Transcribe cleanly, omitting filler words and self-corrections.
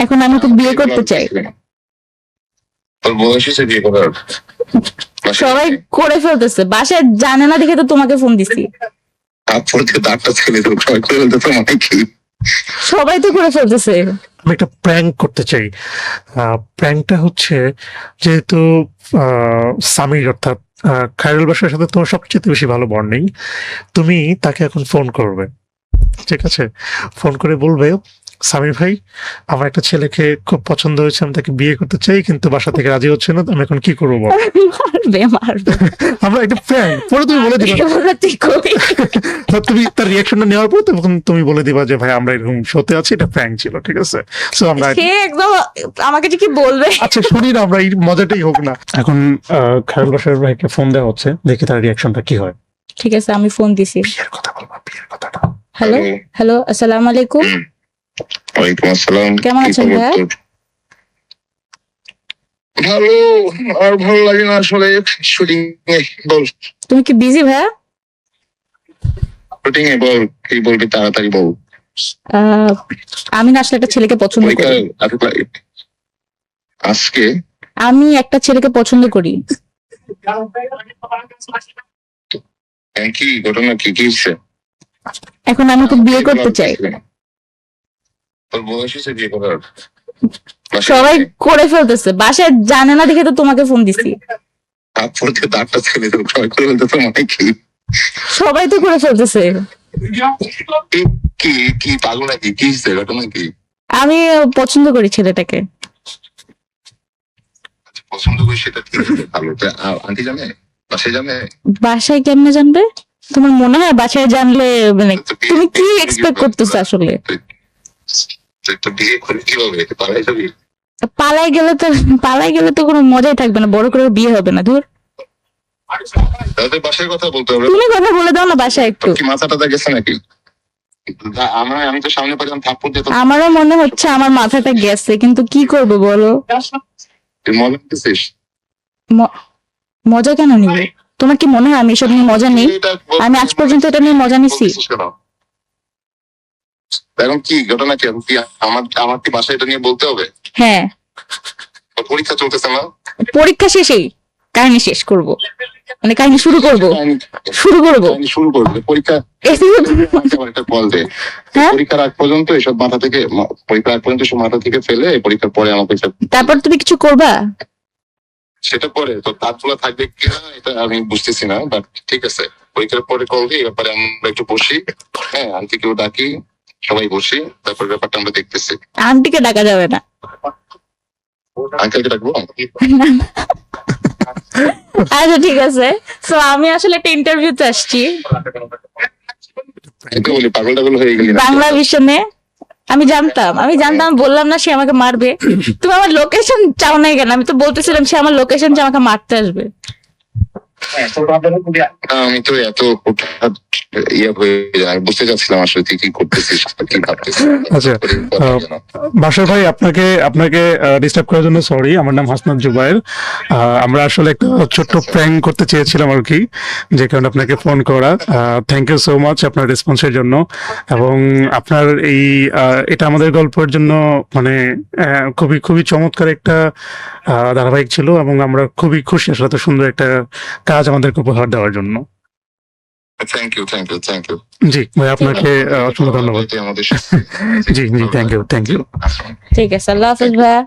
এখন আমি তো বিয়ে করতে চাই। তোর বয়স হয়েছে বিয়ে করার? সবাই করে ফেলতেছে, বাসায় জানে না দেখে তো তোমাকে ফোন দিছি। তারপর থেকে দাঁতটা ছেলে তো সবাই করে ফেলতেছে মানে কি? সবাই তো করে ফেলতেছে। আমি একটা প্র্যাঙ্ক করতে চাই। প্র্যাঙ্কটা হচ্ছে, যেহেতু সামির অর্থাৎ খায়রুল বাসার সাথে তোমার সবচেয়ে বেশি ভালো বন্ডিং, তুমি তাকে এখন ফোন করবে, ঠিক আছে? ফোন করে বলবে, সামির ভাই, আমার একটা ছেলেকে খুব পছন্দ হয়েছে, আমি তাকে বিয়ে করতে চাই, কিন্তু বাসা থেকে রাজি হচ্ছে না, আমি এখন কি করবো বল? মারবে মারবে। আমরা একটা প্র্যাঙ্ক, পরে তুমি বলে দিবা। এবার তুই কই? তুমি তার রিয়াকশনটা নেওয়ার পর তখন তুমি বলে দিবা যে ভাই আমরা এরকম শোতে আছি, এটা প্র্যাঙ্ক ছিল, ঠিক আছে? সো আমরা সে একদম আমাকে যে কি বলবে। আচ্ছা শুনি না, আমরা এই মজাটাই হোক না। এখন খায়রুল বাসার ভাইকে ফোন দেওয়া হচ্ছে, দেখি তার রিয়াকশনটা কি হয়। ঠিক আছে, আমি ফোন দিছি। বিয়ের কথা বলবা, বিয়ের কথাটা। হ্যালো হ্যালো, আসসালামু আলাইকুম। ওয়ালাইকুম আসসালাম। কেমন কি আছেন খবর ভাইয়া? তোর? ভালো। আর ভালো লাগে না আসলে। শুটিং এ বল, তুমি কি বিজি ভাইয়া? শুটিং এ বল, কি বলবি তাড়াতাড়ি বল। আমি না আসলে একটা ছেলেকে পছন্দ পরীক্ষা করি। আজকে আমি একটা ছেলেকে পছন্দ করি। কি ঘটনা, কি কি হচ্ছে? এখন আমি তো বিয়ে করতে চাই। তোর বয়স হয়েছে বিয়ে করার? সবাই করে ফেলতেছে, বাসায় জানে না দেখে তো তোমাকে ফোন দিছি। তারপর থেকে দাঁতটা ছেলে তো সবাই করে ফেলতেছে মানে কি? সবাই তো করে ফেলতেছে। কি কি পাগল নাকি? কি হচ্ছে ঘটনা কি? আমি পছন্দ করি ছেলেটাকে। পছন্দ করি সেটা ঠিক আছে, ভালো। আন্টি জানে? বাসায় জানে? বাসায় কেমনে জানবে? তোমার মনে হয় বাসায় জানলে মানে তুমি কি এক্সপেক্ট করতেছো আসলে? তো বিয়ে করে কিভাবে পালাই যাবি? পালাই গেলে তো কোনো মজাই থাকবে না, বড় করে বিয়ে হবে না। ধর তাদের বাসায় কথা বলতে হবে। তুমি কথা বলে দাও না বাসায় একটু। কি মাথাটা গেছে নাকি? আমি তো সামনে পেলাম থাপ্পড় দিয়ে। আমারও মনে হচ্ছে আমার মাথাটা গেছে, কিন্তু কি করবো বলো? তুই মজা নিতেছিস? মজা কেন নিব? তোমার কি মনে হয় আমি এসব নিয়ে মজা নেই? আমি আজ পর্যন্ত এটা নিয়ে মজা নিছি। এখন কি ঘটনা, কি কি আমার কি বাসায় এটা নিয়ে বলতে হবে? হ্যাঁ, পরীক্ষা চলতেছে না? পরীক্ষা শেষেই কাহিনী শেষ করব, মানে কাহিনী শুরু করব। শুরু করবে পরীক্ষা। একটা কল দে। হ্যাঁ? পরীক্ষার আগ পর্যন্ত এসব মাথা থেকে, পরীক্ষার আগ পর্যন্ত সব মাথা থেকে ফেলে পরীক্ষার পরে আমাকে তারপর তুমি কিছু করবা? সেটা পরে তো তারগুলো থাকবে কিনা এটা আমি বুঝতেছি না, বাট ঠিক আছে। পরীক্ষার পরে কল দিই, ব্যাপারে আমরা একটু বসি। হ্যাঁ, আন্টিকেও ডাকি, সবাই বসি, তারপর ব্যাপারটা আমরা দেখতেছি। আন্টিকে ডাকা যাবে না। আঙ্কেলকে ডাকবো? আচ্ছা ঠিক আছে। তো আমি আসলে একটা ইন্টারভিউতে আসছি এটা বলি পাগল টাগল হয়ে গেলি না? বাংলা ভিশনে। আমি জানতাম, বললাম না সে আমাকে মারবে। তুমি আমার লোকেশন চাও নাই কেন? আমি তো বলতেছিলাম সে আমার লোকেশন চাও, আমাকে মারতে আসবে। আমি তো এত ইয়ে হয়ে যায়, আমি বুঝতে চাচ্ছিলাম আসলে তুই কি করতেছিস, কি ভাবতেছিস। আচ্ছা, বাসার ভাই, আপনাকে ডিস্টার্ব করার জন্য সরি। আমার নাম হাসনাত জুবাইর। আমরা আসলে একটা ছোট্ট প্র্যাঙ্ক করতে চেয়েছিলাম আর কি, যে কারণে আপনাকে ফোন করা। থ্যাংক ইউ সো মাচ আপনার রেসপন্সের জন্য, এবং আপনার এই এটা আমাদের গল্পের জন্য মানে খুবই খুবই চমৎকার একটা ধারাবাহিক ছিল, এবং আমরা খুবই খুশি আসলে এত সুন্দর একটা কাজ আমাদেরকে উপহার দেওয়ার জন্য। Thank you. জি ভাই, আপনাকে অসংখ্য ধন্যবাদ। আমাদের জি জি, থ্যাংক ইউ। ঠিক আছে, আল্লাহ হাফেজ ভাইয়া।